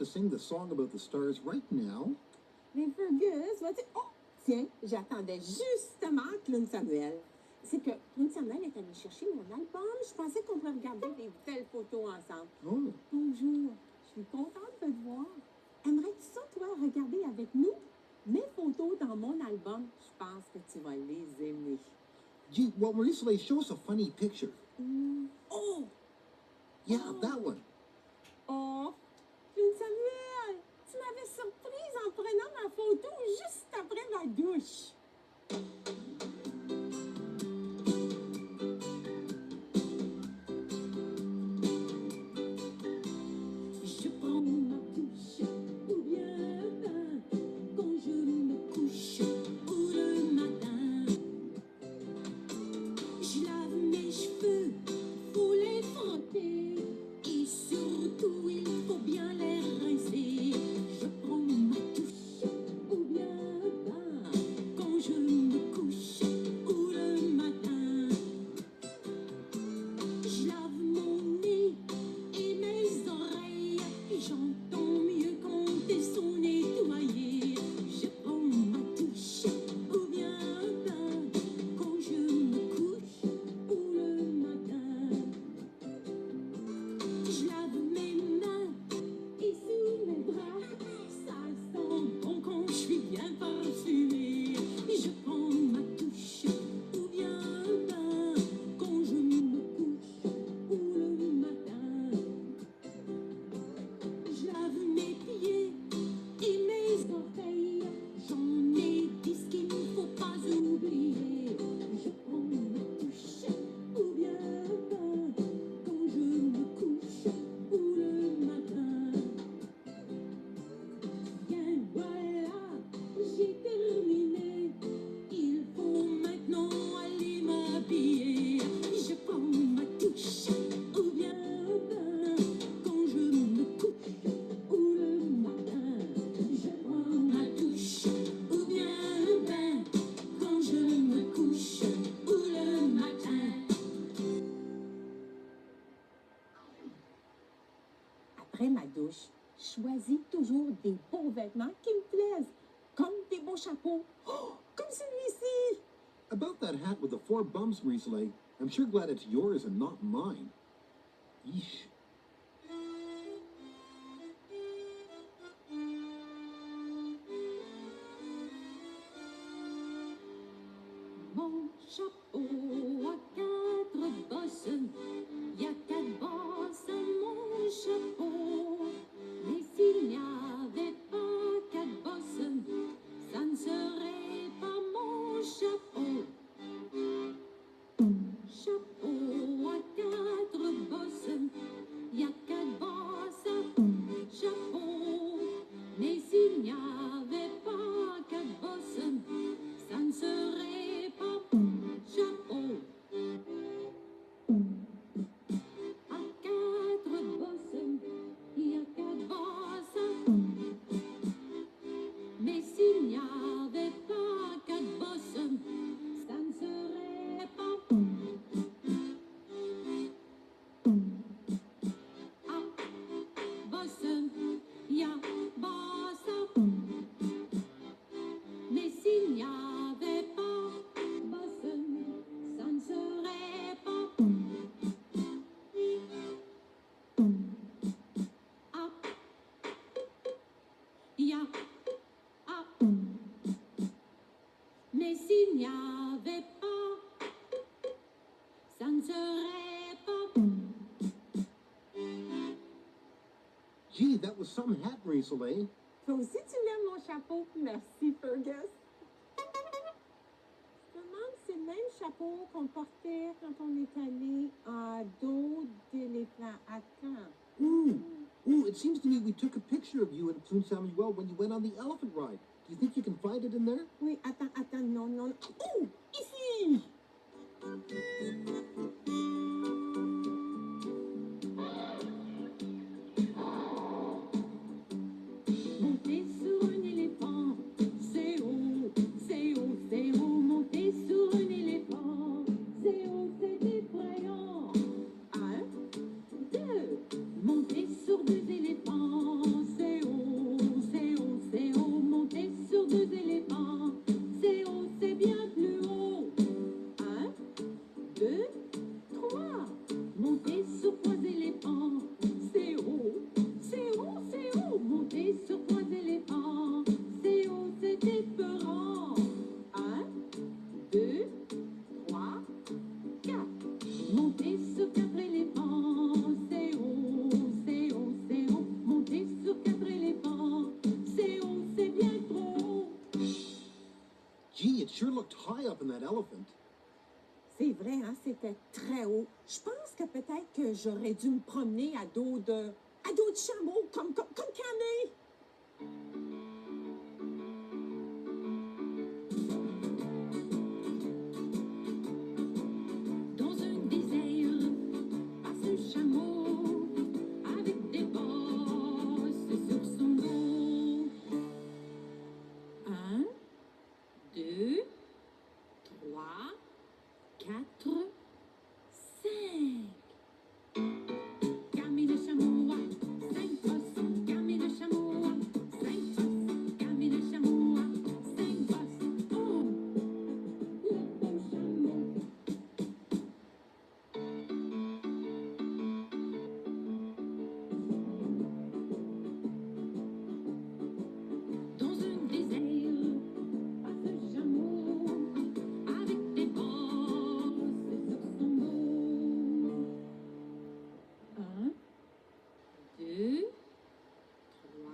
to sing the song about the stars right now. Mais Fergus, vas-tu... Oh, tiens, j'attendais justement Clown Samuel. C'est que Clown Samuel est allé chercher mon album. Je pensais qu'on pourrait regarder des belles photos ensemble. Oh. Bonjour, je suis contente de te voir. Aimerais-tu ça, toi, regarder avec nous? Mes photos dans mon album, je pense que tu vas les aimer. Gee, well, Marie-Soleil, show us a funny picture. Oh! Yeah, that one. Oh! Clown Samuel! Tu m'avais surprise en prenant ma photo juste après ma douche. Je prends ma douche ou bien quand je me couche ou le matin. Je lave mes cheveux, faut les frotter et surtout il faut bien les rincer. Je prends ma douche ou bien quand je me couche ou le matin. Je lave mon nez et mes oreilles et j'entends mieux quand elles sont nettoyées. Je prends ma douche ou bien quand je me couche ou le matin. Je lave mes mains et sous mes bras, ça sent bon quand je suis bien parfumée. Je prends ma douche ou bien quand je me couche ou le matin. Je lave mes pieds et mes orteils, j'en ai 10 qu'il ne faut pas oublier. Je prends ma douche ou bien quand je me couche ou le matin. Bien voilà, j'ai terminé, il faut maintenant aller m'habiller. Je prends ma douche ou bien quand je me couche ou le matin. Je prends ma douche ou bien quand je me couche ou le matin. Après ma douche, je choisis toujours des beaux vêtements qui me plaisent, comme des beaux chapeaux. Oh, comme celui-ci! About that hat with the 4 bumps, Marie-Soleil, I'm sure glad it's yours and not mine. Yeesh. Mon chapeau a 4 bosses, y a 4 bosses à mon chapeau. Mais s'il n'y avait pas 4 bosses, ça ne serait pas mon chapeau. Chapeau à 4 bosses, y a 4 bosses à mon chapeau. Mais s'il n'y avait pas 4 bosses, ça ne serait pas mon chapeau. À 4 bosses, y a 4 bosses. Mais s'il n'y avait pas 4 bosses, ça ne serait pas à bosse, y a bosse. Mais s'il n'y avait pas bosse, ça ne serait pas à y a à. Mais s'il n'y avait pas, ça ne serait pas. Gee, that was some hat, Marie-Soleil. Toi aussi, tu l'aimes, mon chapeau. Merci, Fergus. Je me demande si c'est le même chapeau qu'on portait quand on est allé à dos d'éléphant à Caen. Ooh, it seems to me we took a picture of you and Toon Samuel when you went on the elephant ride. Do you think you can find it in there? Oui, attends, non. Oh, ici! Monter sur un éléphant, c'est haut, c'est haut, c'est haut. Monter sur un éléphant, c'est haut, c'est effrayant. 1, 2, monter sur 2 éléphants, c'est it sure looked high up in that elephant. C'est vrai, hein, c'était très haut. Je pense que peut-être que j'aurais dû me promener à dos de chameau, comme Camille. Dans un désert, passe un chameau avec des bosses sur son dos. 1, 2, 3, 4, 5. Camille le chameau a 5 bosses. Camille le chameau a 5 bosses. Camille le chameau a 5 bosses. Oh, le beau chameau. Dans un désert, passe un chameau avec des bosses sur son dos. 1, 2, 3,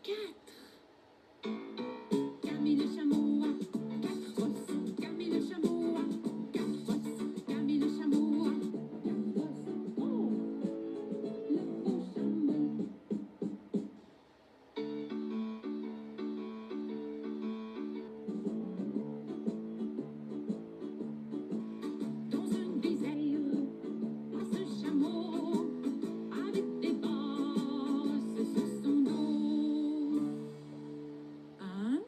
4. Camille le chameau a 4 bosses. Camille le chameau a 4 bosses. Camille le chameau a 4 bosses. Oh, le beau chameau. Dans un désert, passe un chameau avec des bosses sur son dos. 1,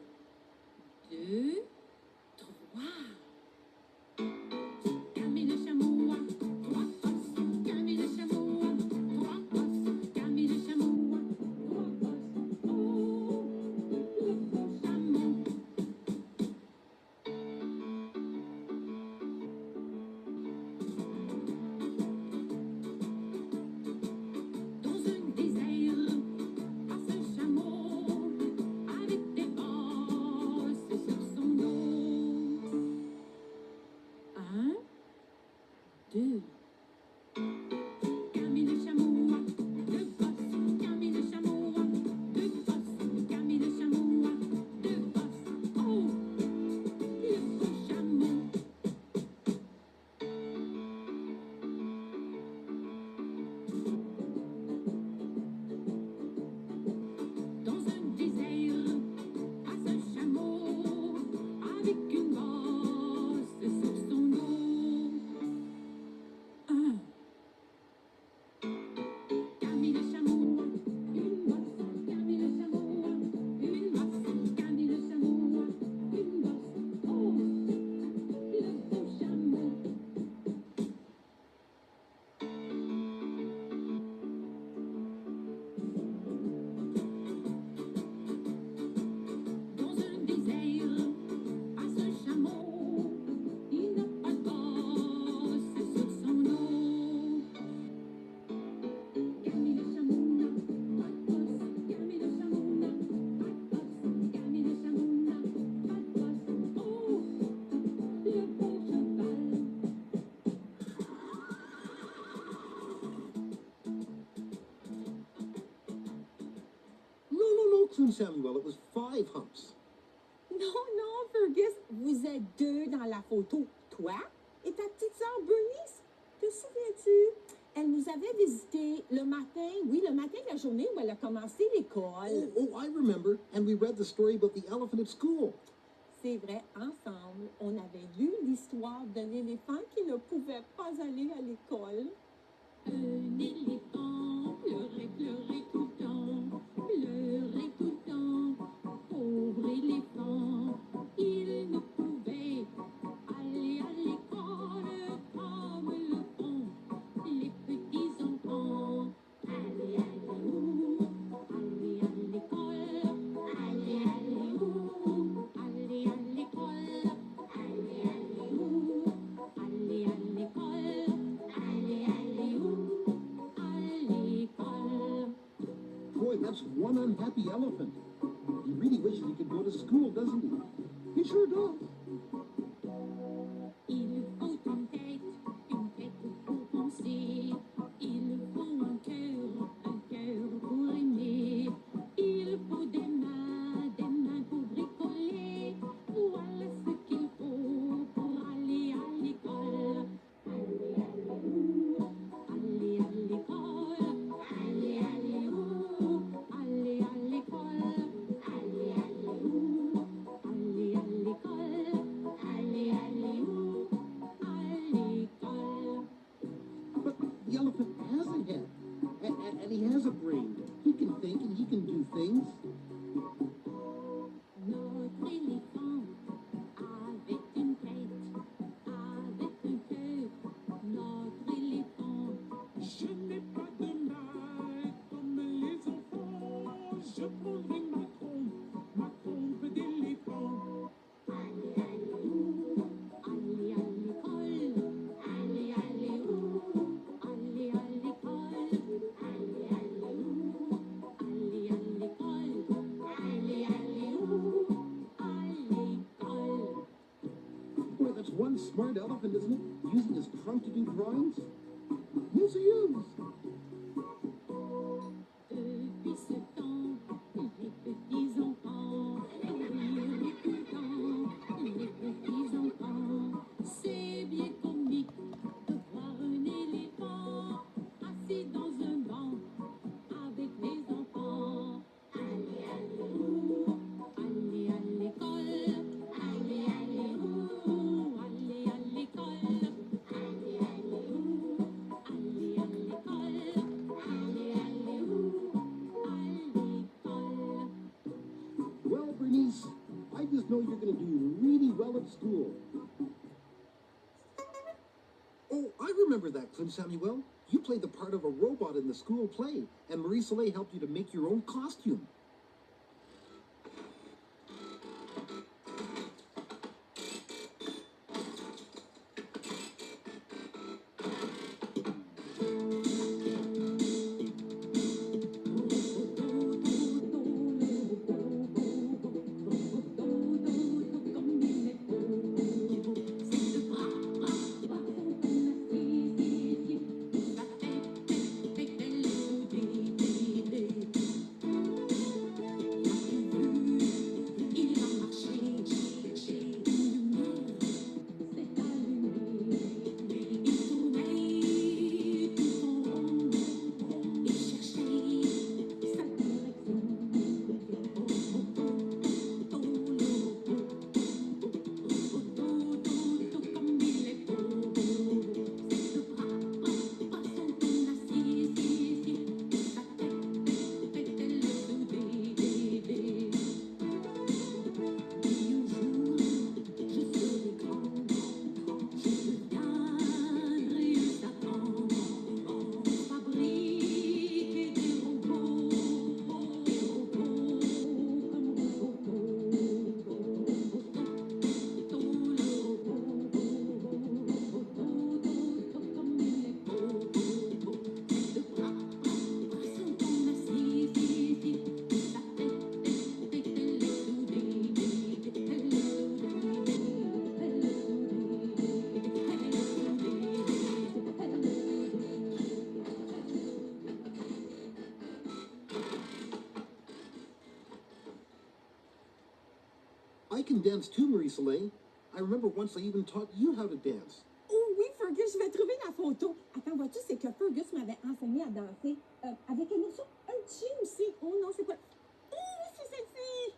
2, 3. Camille le chameau a 3 bosses. Camille le chameau a 3 bosses. Camille le chameau a 3 bosses. Oh, le beau chameau. Dans un désert, passe un chameau avec des bosses sur son dos. 1, 2. Camille le chameau a 2 bosses. Camille le chameau a 2 bosses. Camille le chameau a 2 bosses. Oh, le beau chameau. Dans un désert, passe un chameau avec une bosse sur son dos. 1. Camille le chameau a une bosse. Camille le chameau a une bosse. Camille le chameau a une bosse. Oh, le beau chameau. Dans un désert, passe un chameau. Il n'a pas de bosse sur son dos. Camille le chameau n'a pas de bosse. Camille le chameau n'a pas de bosse. Camille le chameau n'a pas de bosse. Oh, le beau cheval. No, Clune Samuel, it was 5 humps. Non, Fergus, vous êtes deux dans la photo. Toi et ta petite sœur Bernice. Te souviens-tu? Elle nous avait visité le matin de la journée où elle a commencé l'école. Oh, I remember. And we read the story about the elephant at school. C'est vrai, ensemble, on avait lu l'histoire d'un éléphant qui ne pouvait pas aller à l'école. Un éléphant pleurait, pleurait tout le temps, pleurait tout le temps. Pauvre éléphant, il ne pouvait aller à l'école comme le font les petits enfants. Allez, allez, où? Allez à l'école. Allez, allez, où? Allez à l'école. Allez, allez, où? Allez à l'école. Allez, allez, où? À l'école. Boy, that's one unhappy elephant. He really wishes he could go to school, doesn't he? He sure does. Il faut une tête pour penser. Il faut un cœur pour aimer. Il faut des mains pour bricoler. smart elephant, isn't it? Using his trunk to do drawings. Yes, he is. Depuis ce temps, les petits enfants, rire contents, les petits enfants. C'est bien comique de voir un éléphant assis dans un banc avec les enfants. Allez, allez, ouh, allez à l'école, allez, allez, ouh, allez à l'école, allez, allez, ouh, allez à l'école, allez, allez, ouh, à l'école. Well, Bernice, I just know you're going to do really well at school. Oh, I remember that, Clint Samuel. You played the part of a robot in the school play, and Marie Soleil helped you to make your own costume. I can dance too, Marie Soleil. I remember once I even taught you how to dance. Oh oui, Fergus, je vais trouver la photo. Attends, vois-tu, c'est que Fergus m'avait enseigné à danser avec un ourson, un chien aussi. Oh non, c'est pas... Oh, c'est sexy!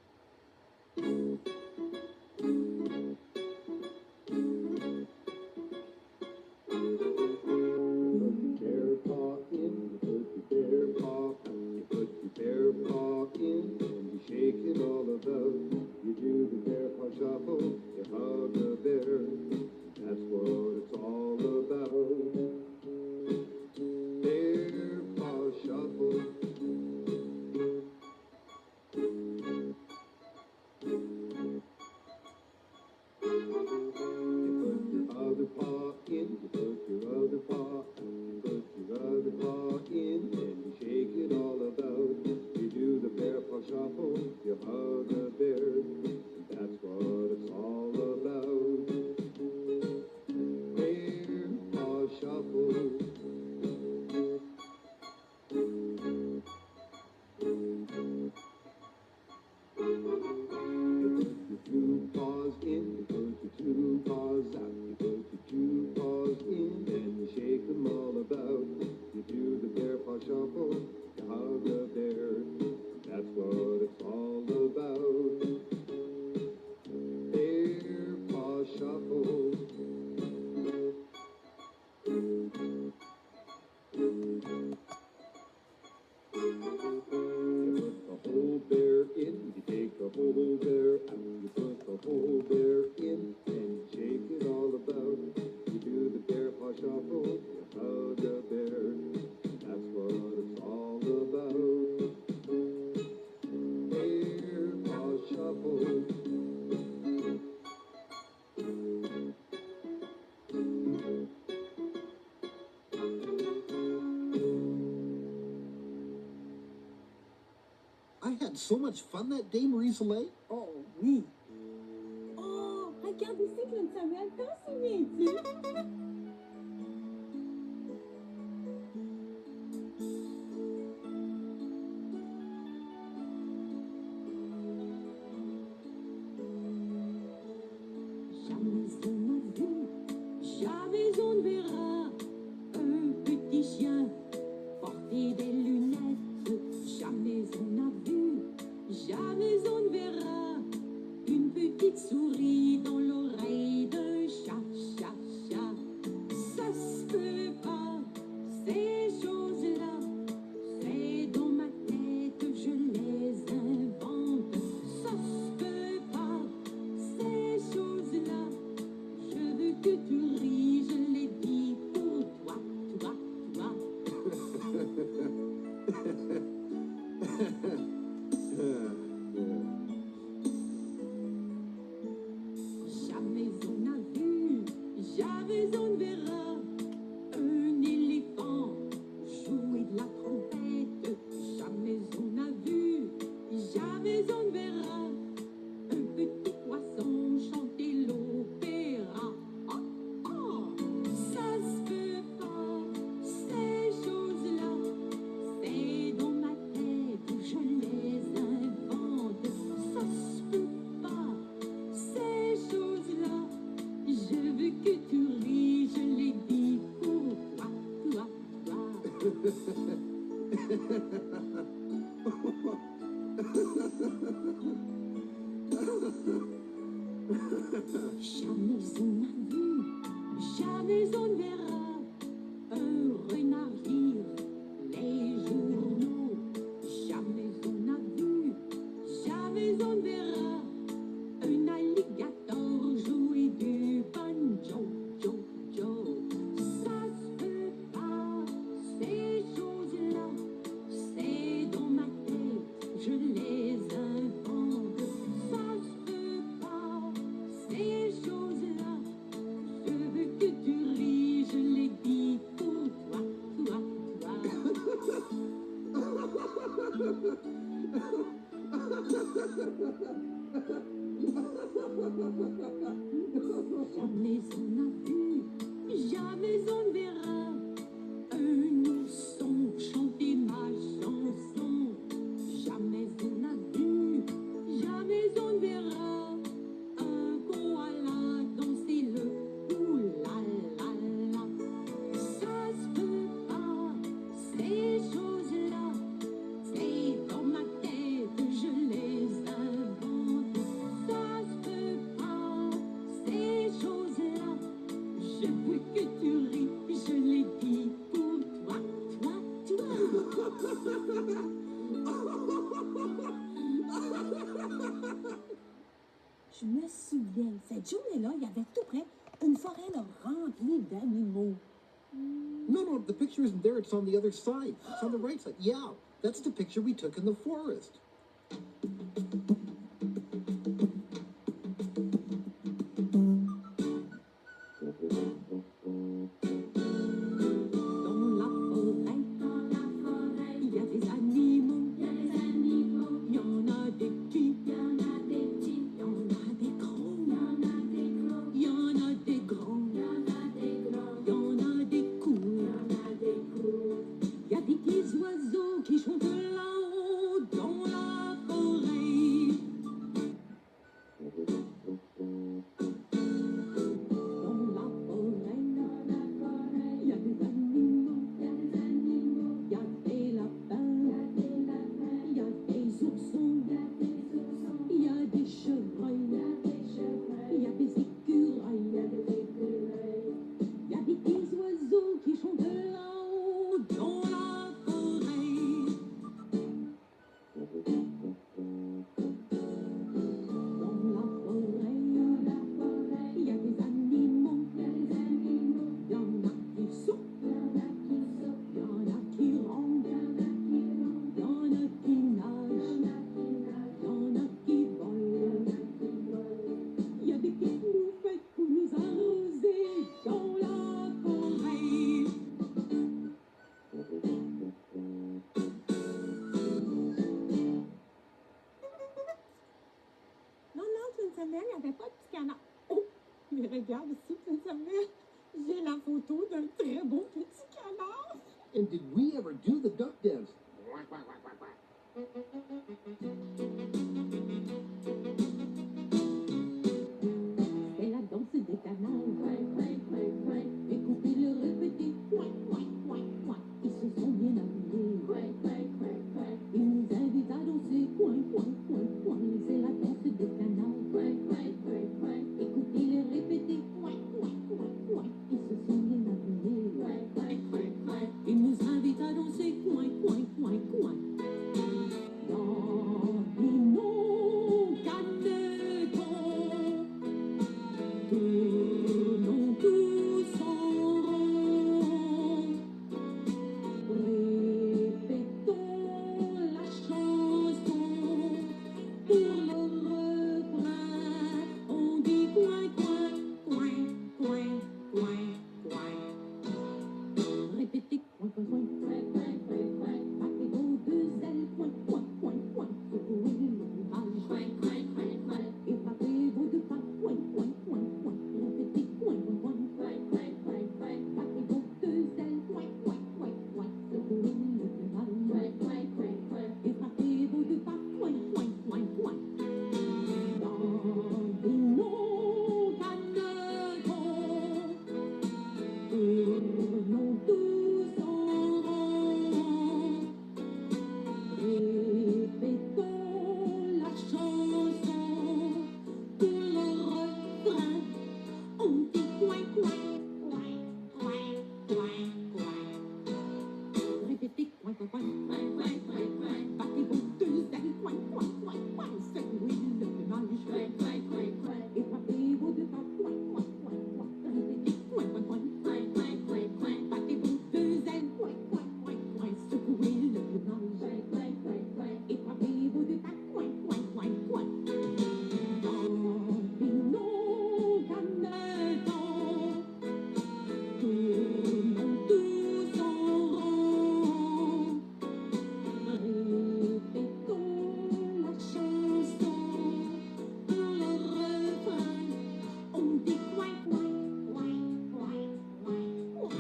I had so much fun that day, Marie Soleil. Oh oui. Oh, regarde ici, Claude Samuel, t'en souviens-tu? Jamais on ne verra un petit chien porter des lunettes. Jamais on a vu, jamais on ne verra une petite souris dans l'oreille d'un chat, chat, chat. Ça se peut pas, ces choses-là, c'est dans ma tête, je les invente. Ça se peut pas, ces choses-là. Je veux que tu ris, je l'ai dit pour toi, toi, toi. Jamais on a vu, jamais on ne verra un éléphant jouer de la trompette. Jamais on a vu, jamais on ne verra un petit poisson chanter l'opéra. Oh, oh, ça se peut pas, ces choses-là, c'est dans ma tête, je les invente. Ça se peut pas, ces choses-là, je veux que tu ris, je les dis pour toi, toi, toi. Jamais on a vu, jamais on ne verra un renard lire les journaux. Jamais on a vu, jamais on ne verra un alligator jouer du banjo, jo, jo. Ça se peut pas, ces choses-là, c'est dans ma tête, je les invente. Ça se peut pas, ces choses-là, je veux que tu ris, je les dis pour toi, toi, toi. Jamais on a vu, jamais on ne verra un ourson chanter ma chanson. Jamais on a vu, jamais on ne verra un koala danser le ouh-la-la-la. Ça se peut pas, ces choses-là, c'est dans ma tête, je les invente. Ça se peut pas, ces choses-là, je veux que tu ris, je les dis pour toi, toi, toi. Je me souviens, cette journée-là, il y avait tout près une forêt là, remplie d'animaux. No, the picture isn't there. It's on the other side. It's on the right side. Yeah, that's the picture we took in the forest. Dans la forêt, il y a des animaux, il y en a des petits, il y en a des petits, il y en a des gros, il y en a des grands, il y en a des courts, il y a des petits oiseaux qui chantent là-haut dans la forêt. Dans la forêt, il y a des animaux, il y a des lapins, il y a des oursons, il y a des chevreuils, il y a des écureuils, il y a des petits oiseaux qui chantent là-haut dans la forêt. Dans la forêt, il y a des animaux, il y en a qui sautent, il y en a qui rampent, il y en a qui nagent, il y en a qui volent. Il y a des petites moufettes pour nous arroser dans la forêt. Non, Claude Samuel, il n'y avait pas de petit canard. Oh, Mais regarde ici, Samuel, j'ai la photo d'un très beau petit canard. And did we ever do the duck dance? C'est la danse des canards. Écoutez-le répéter. Ils se sont bien habillés. Ils nous invitent à danser. C'est la danse des canards. Écoutez-les répéter. Ils se sont bien habillés. Ils nous invitent à danser. Dominons, canetons, tournons tous en rond, répétons la chanson. Pour le refrain, on dit coin, coin, coin, coin, coin, coin. Répétez coin, coin, coin, battez vos deux ailes, coin, coin, coin, coin. Secouez le plumage, et battez vos deux pattes, coin, coin, coin, coin. Répétez coin, coin, coin, battez vos deux ailes, coin, coin, coin, coin. Secouez le plumage, et battez vos deux pattes, coin, coin, coin, coin. Dominons, canetons, tournons tous en rond, répétons la chanson. Pour le refrain, on dit coin, coin, coin, coin, coin, coin. Répétez coin, coin, coin, battez vos deux ailes, coin, coin, coin, coin. Secouez le plumage, et battez vos deux pattes, coin, coin, coin, coin. Répétez coin, coin, coin, battez vos deux ailes, coin, coin, coin, coin. Secouez le plumage, et battez vos deux pattes, coin, coin, coin, coin. Dominons, canetons, tournons tous en rond, répétons la chanson. Pour le refrain, on dit coin, coin, coin, coin, coin, coin.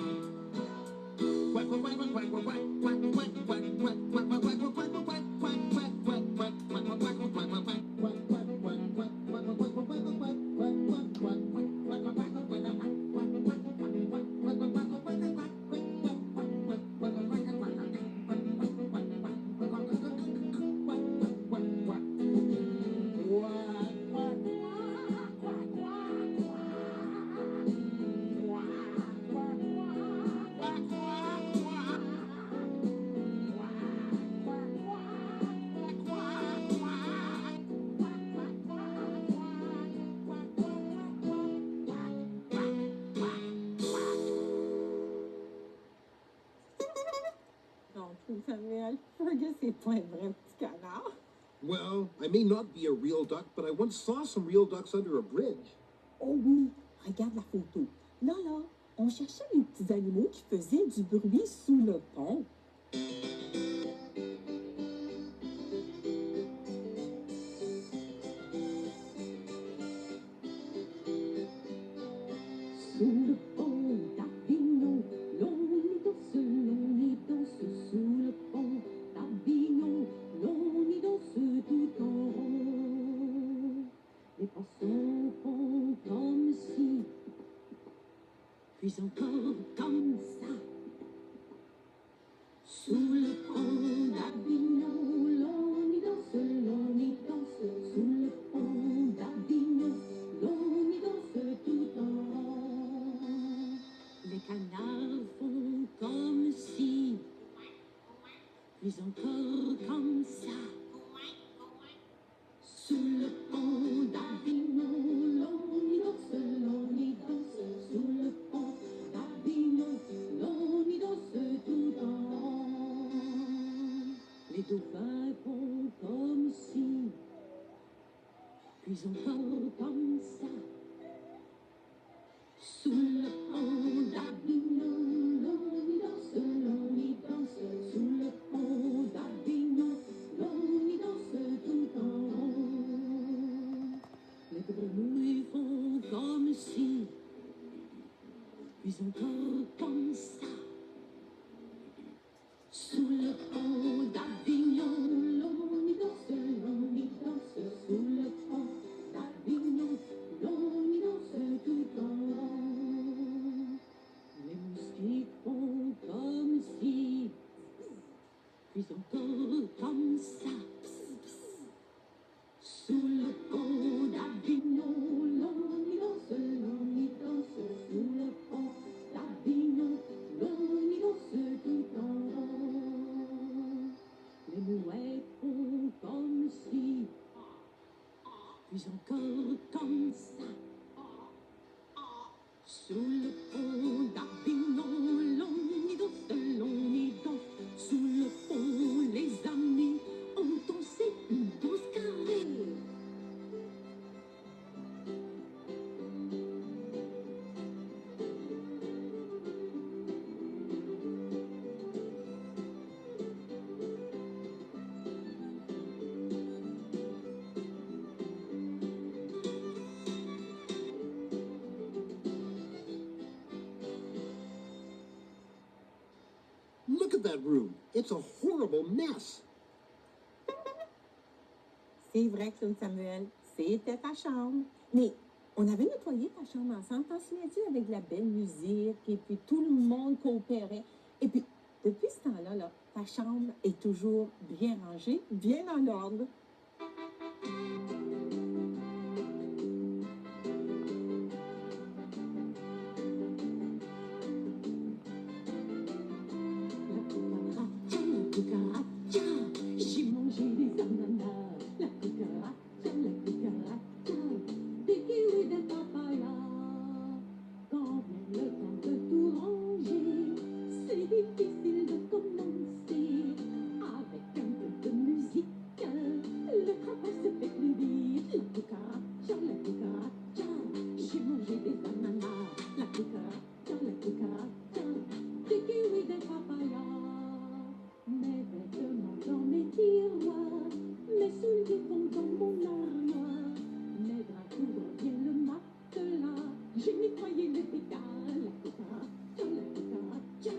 Non, Samuel, Fergus est pas un vrai petit canard. Well, I may not be a real duck, but I once saw some real ducks under a bridge. Oh oui, regarde la photo. Là, on cherchait les petits animaux qui faisaient du bruit sous le pont. Sous le pont d'Avignon, l'on y danse sous le pont d'Avignon, l'on y danse tout en rond. Les passants font comme si, puis encore comme ça. Sous le pont d'Avignon, l'on y danse sous le pont d'Avignon, l'on y danse tout en rond. Les canards font comme si, puis encore comme ça. Sous le pont d'Avignon, l'on y danse sous le pont d'Avignon, l'on y danse tout en rond. Les dauphins font comme si, puis encore comme ça. Sous le pont d'Avignon, l'on y danse sous le pont d'Avignon, l'on y danse tout en rond. Les grenouilles font comme si, puis encore comme ça. Sous le pont d'Avignon, l'on y danse, sous le pont d'Avignon, l'on y danse tout en rond. Les moustiques font comme si, puis encore comme ça. Sous le pont d'Avignon, l'on y danse, sous le pont d'Avignon, l'on y danse tout en rond. Les mouettes font comme si, puis encore comme ça. Sous le pont d'Avignon, l'on y danse, sous le pont, les amis ont dansé une danse carrée. Look at that room. It's a horrible mess. C'est vrai, Claude Samuel, c'était ta chambre. Mais on avait nettoyé ta chambre ensemble, t'en souviens-tu, avec de la belle musique, et puis tout le monde coopérait. Et puis, depuis ce temps-là, là, ta chambre est toujours bien rangée, bien en ordre. La cucaracha, j'ai mangé des ananas. La cucaracha, des kiwis, des papayas. Quand vient le temps de tout ranger, c'est difficile de commencer. Avec un peu de musique, le travail se fait plus vite. La cucaracha, j'ai mangé des ananas. La cucaracha, des kiwis, des papayas. Mes vêtements dans mes tiroirs, mes souliers vont dans mon armoire, mes draps couvrent bien le matelas, j'ai nettoyé le pétale. La cucaracha,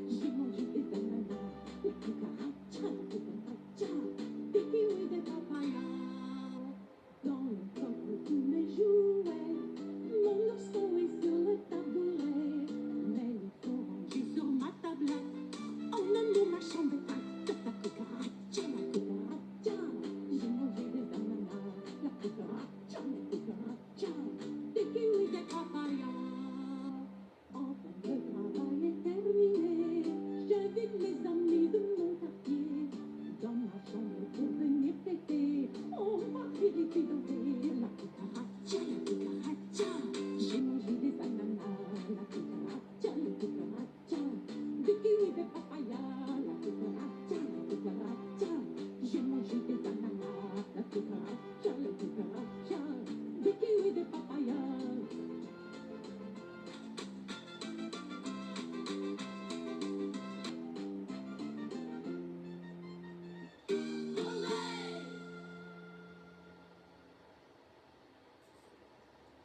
j'ai mangé des ananas. La cucaracha, des kiwis, des papayas. Dans le coffre tous mes jouets, mon ourson est sur le tabouret, mais il faut ranger sur ma tablette. En un mot, ma chambre est prête. La cucaracha, j'ai mangé des ananas. La cucaracha, des kiwis, des papayas. Enfin, le travail est terminé. J'invite mes amis de mon quartier dans ma chambre pour venir fêter. On va filer la cucaracha, j'ai mangé des ananas. La cucaracha, des kiwis, des papayas. La cucaracha, j'ai mangé des ananas. La cucaracha, des kiwis, des papayas.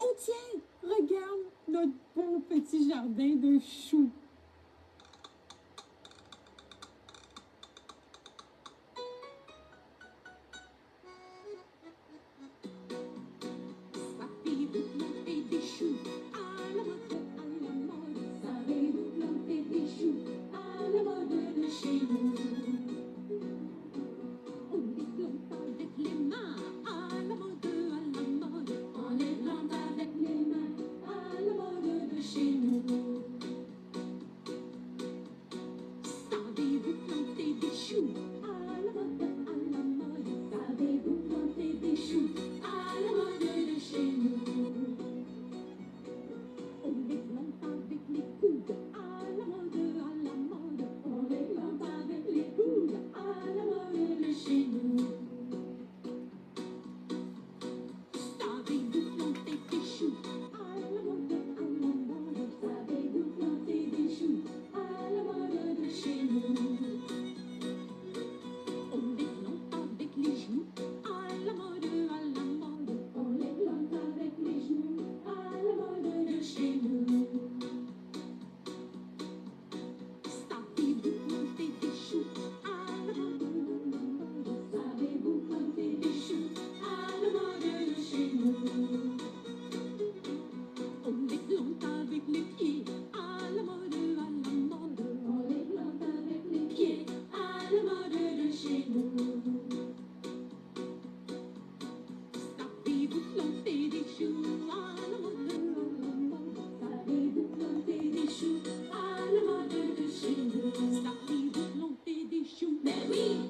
Oh tiens, regarde notre beau petit jardin de choux. Savez-vous planter des choux à la mode, savez-vous planter des choux à la mode de chez nous? On les plante avec les mains à la mode, on les plante avec les mains à la mode de chez nous. Savez-vous planter des choux à la mode, savez-vous planter des choux à la mode de chez nous? Savez-vous planter des choux? Mais oui!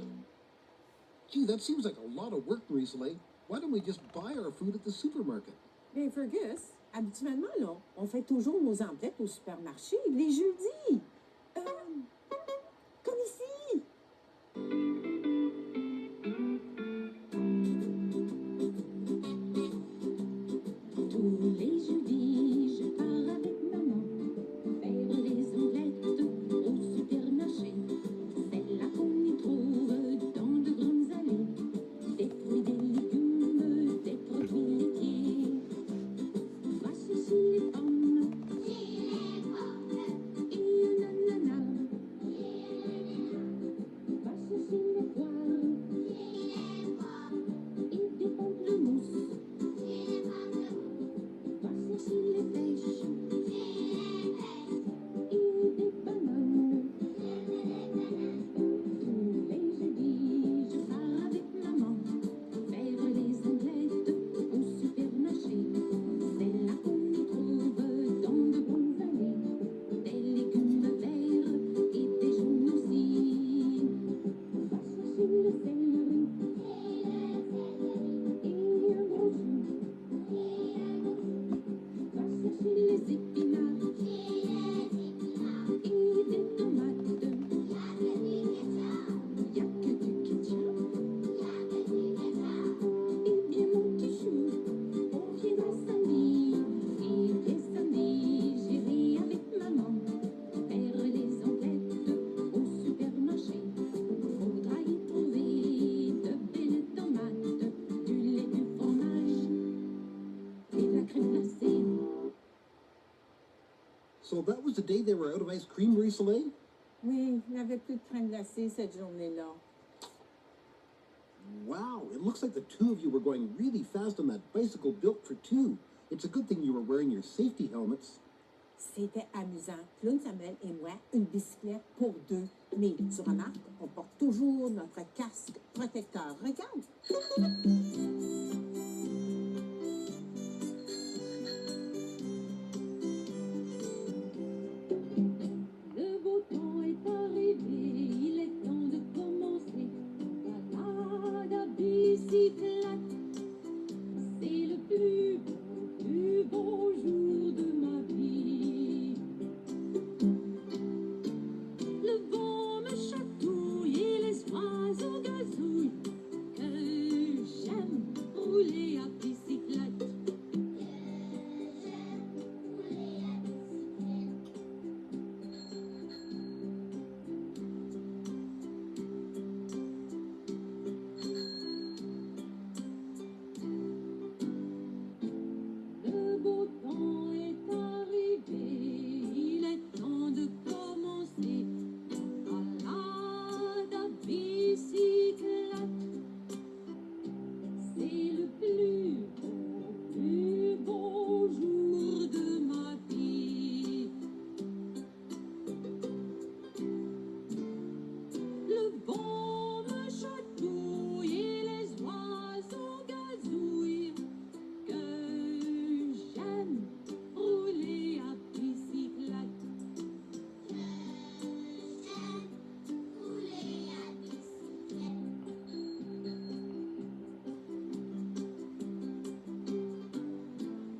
Gee, that seems like a lot of work, Marie-Soleil. Why don't we just buy our food at the supermarket? Bien, Fergus, habituellement, là, on fait toujours nos emplettes au supermarché les jeudis. Comme ici. Tous les jeudis, je pars avec maman faire les omelettes au supermarché. C'est là qu'on y trouve dans de grandes allées des fruits, des légumes, des produits laitiers. Va chercher les pommes et l'ananas. Va chercher les poires et des pamplemousses. Va chercher les pêches et des bananes. Tous les jeudis, je pars avec maman faire les emplettes au supermarché. C'est là qu'on y trouve dans de bonnes allées des légumes verts et des jaunes aussi. Va chercher le céleri et un gros chou. Va chercher les épinards et des tomates. Y'a que du ketchup. Eh bien mon petit chou, on viendra samedi. Et dès samedi, j'irai avec maman faire les emplettes au supermarché. Faudra y trouver de belles tomates, du lait, du fromage et de la crème glacée. So that was the day they were out of ice cream, Marie-Soleil? Oui, il n'y avait plus de crème glacée cette journée-là. Wow, it looks like the two of you were going really fast on that bicycle built for two. It's a good thing you were wearing your safety helmets. C'était amusant. Clown Samuel et moi, une bicyclette pour deux. Mais tu remarques, on porte toujours notre casque protecteur. Regarde. Le beau temps est arrivé, il est temps de commencer. Balade à bicyclette, c'est le plus beau jour de ma vie. Le vent me chatouille et les oiseaux gazouillent. Que j'aime rouler à bicyclette. Le beau temps est arrivé, il est temps de commencer. Balade à bicyclette, c'est le plus beau jour de ma vie. Le vent me chatouille et les oiseaux gazouillent. Que j'aime rouler à bicyclette.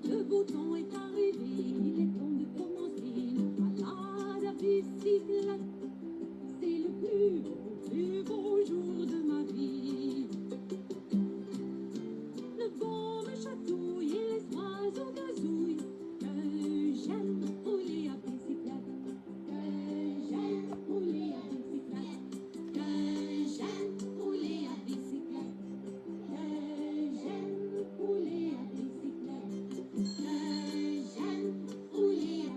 Le beau temps est arrivé, il est temps de commencer une balade à bicyclette. C'est le plus beau jour de ma vie. Le vent me chatouille et les oiseaux gazouillent. Que j'aime rouler à bicyclette. Que j'aime rouler à bicyclette. Que j'aime rouler à bicyclette. Que j'aime rouler à bicyclette. Que j'aime rouler à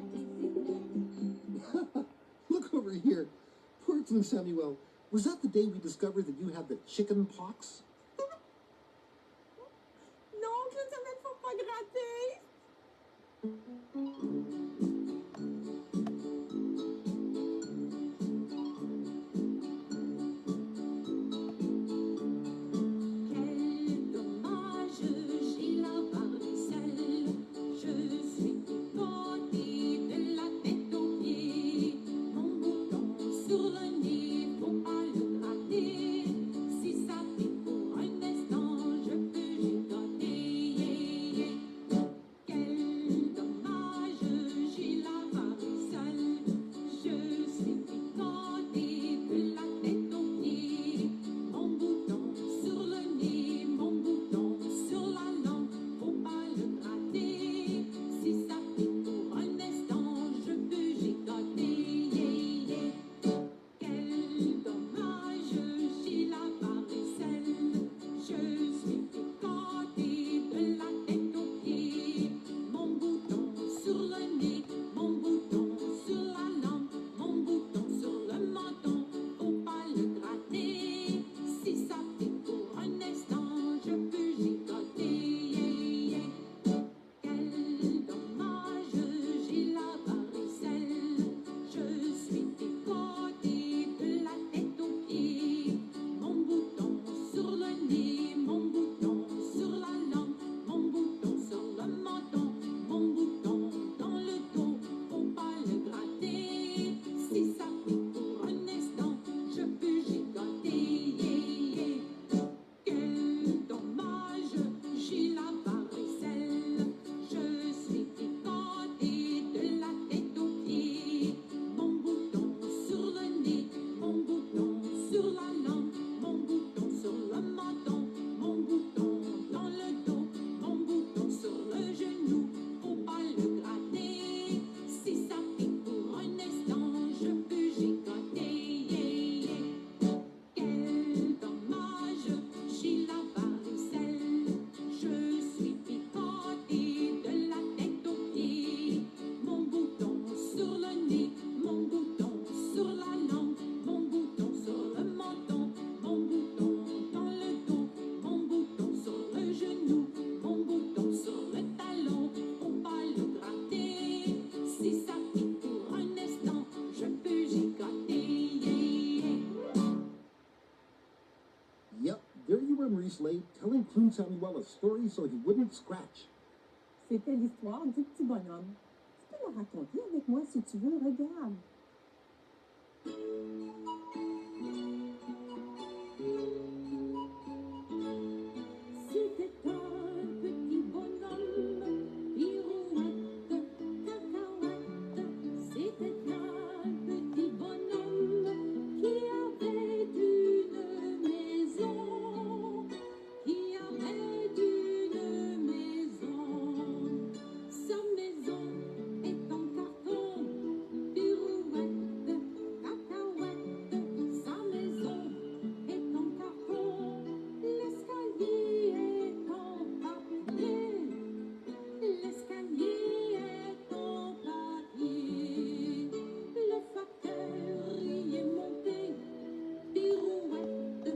bicyclette. Look over here. Poor Clue Samuel. Was that the day we discovered that you had the chicken pox? Non, Clown Samuel, faut pas gratter. Quel dommage, j'ai la Soleil telling Clune Samuel a story so he wouldn't scratch. C'était l'histoire du petit bonhomme. Tu peux la raconter avec moi si tu veux, regarde. C'était un petit bonhomme, pirouette, cacahuète. C'était un petit bonhomme qui avait une maison, qui avait une maison. Sa maison est en carton, pirouette, cacahuète. Sa maison est en carton, l'escalier est en papier, l'escalier est en papier. Le facteur y est monté, pirouette,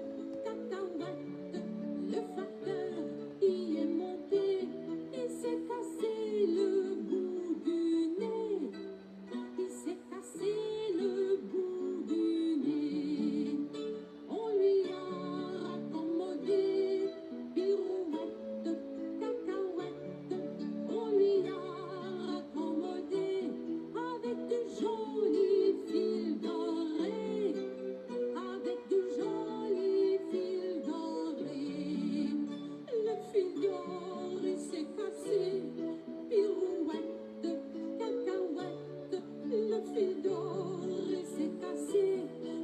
cacahuète. Le facteur y est monté, il s'est cassé le bout du nez, il s'est cassé le bout du nez. On lui a raccommodé, pirouette, cacahuète. On lui a raccommodé avec du joli fil doré, avec du joli fil doré. Le fil doré s'est cassé, pirouette, cacahuète. Le fil doré s'est cassé,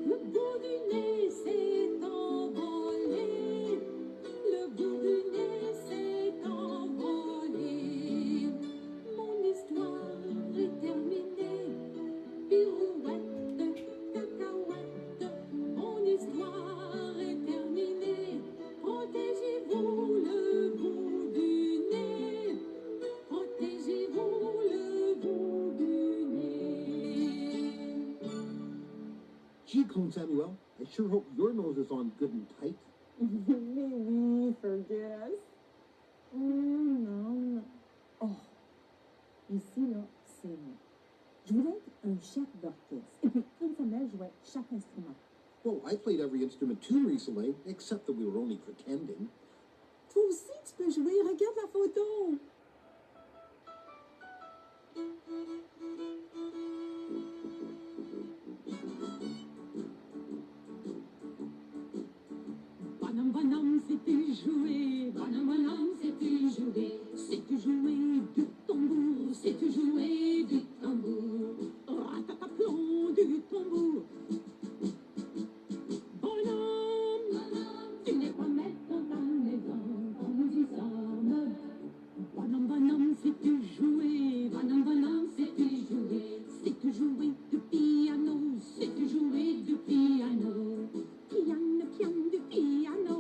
le bout du nez s'est envolé, le bout du nez s'est envolé. Mon histoire est terminée, pirouette, cacahuète. Mon histoire est terminée. Protégez-vous le bout du nez, protégez-vous le bout du nez. Gee, Clune Samuel, I sure hope your nose is on good and tight. Maybe, Fergus. Non. Oh, ici, là, c'est moi. Je voulais être un chef d'orchestre. Et puis, Clune Samuel jouait chaque instrument. Well, I played every instrument too, Marie Soleil, except that we were only pretending. Toi aussi, tu peux jouer. Regarde la photo. Bonhomme, bonhomme, sais-tu jouer? Bonhomme, bonhomme, sais-tu jouer? Sais-tu jouer du tambour? Sais-tu jouer du tambour? Ratataplon du tambour. Bonhomme, bonhomme, tu n'es pas maître dans ta maison, quand nous y sommes. Bonhomme, bonhomme, sais-tu jouer? Bonhomme, bonhomme, sais-tu jouer? Sais-tu jouer du piano? Sais-tu jouer du piano? Piano, piano, du piano.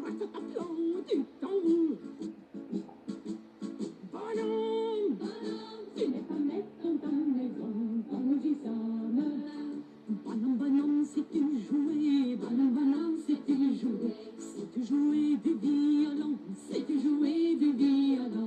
Ratataplon du tambour. Bonhomme, bonhomme, tu n'es pas maître dans ta maison, quand nous y sommes. Bonhomme, bonhomme, sais-tu jouer? Bonhomme, bonhomme, sais-tu jouer? Sais-tu jouer du violon? Sais-tu jouer du violon?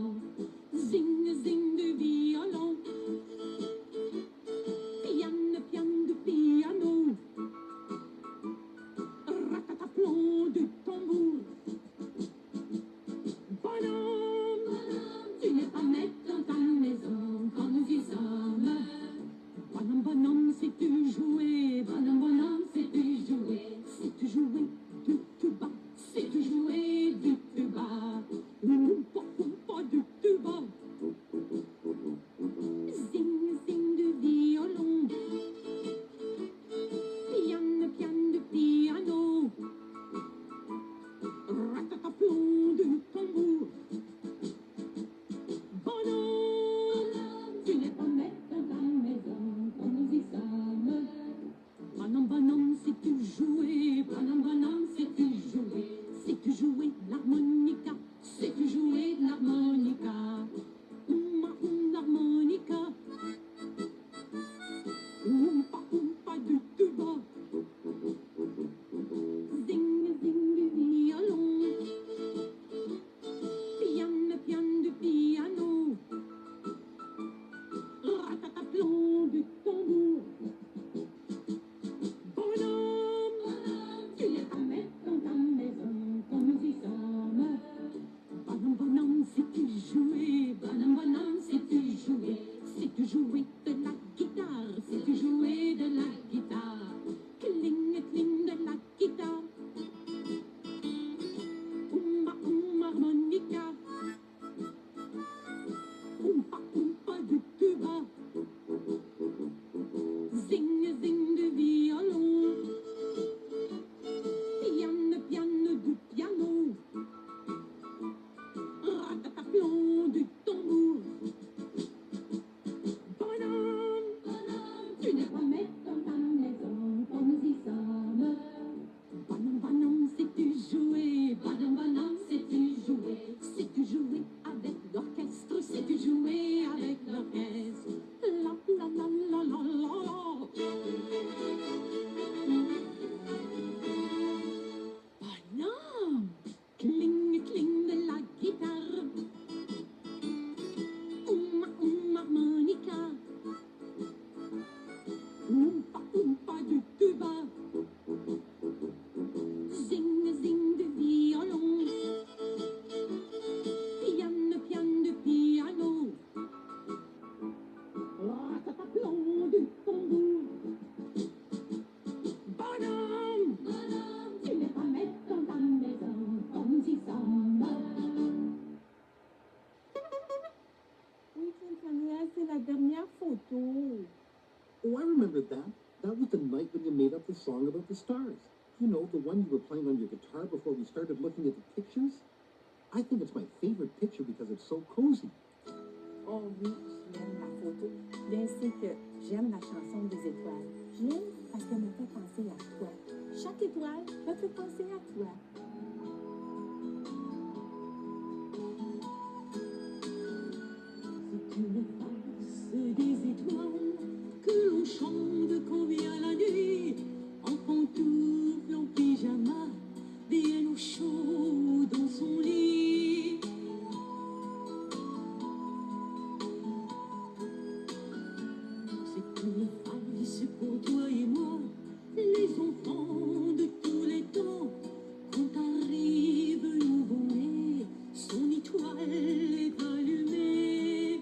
remember that. That was the night when you made up the song about the stars. You know, the one you were playing on your guitar before we started looking at the pictures. I think it's my favorite picture because it's so cozy. Oh oui, j'aime la photo. Ainsi que j'aime la chanson des étoiles. J'aime parce qu'elle me fait penser à toi. Chaque étoile me fait penser à toi. C'est une valse des étoiles que l'on chante quand vient la nuit, en pantoufles, en pyjama, bien au chaud dans son lit. C'est une valse pour toi et moi, les enfants de tous les temps. Quand arrive le nouveau-né, son étoile est allumée.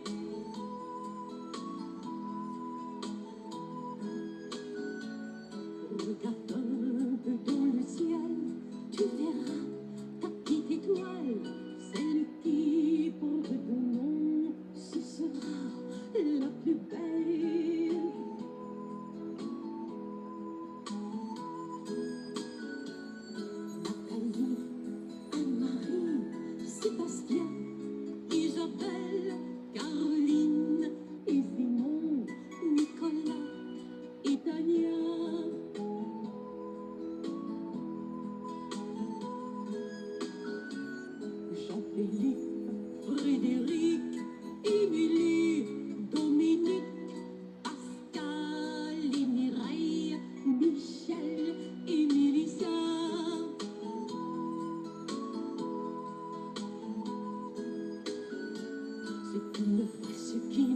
Regarde un peu dans le ciel, tu verras ta petite étoile, celle qui porte ton nom, ce sera la plus belle. Nathalie, Anne-Marie, Sébastien, Isabelle, Caroline et Simon, Nicolas et Tania. Jean-Philippe, Frédéric, Émilie, Dominique, Pascal et Mireille, Michel et Mélissa. C'est une valse qui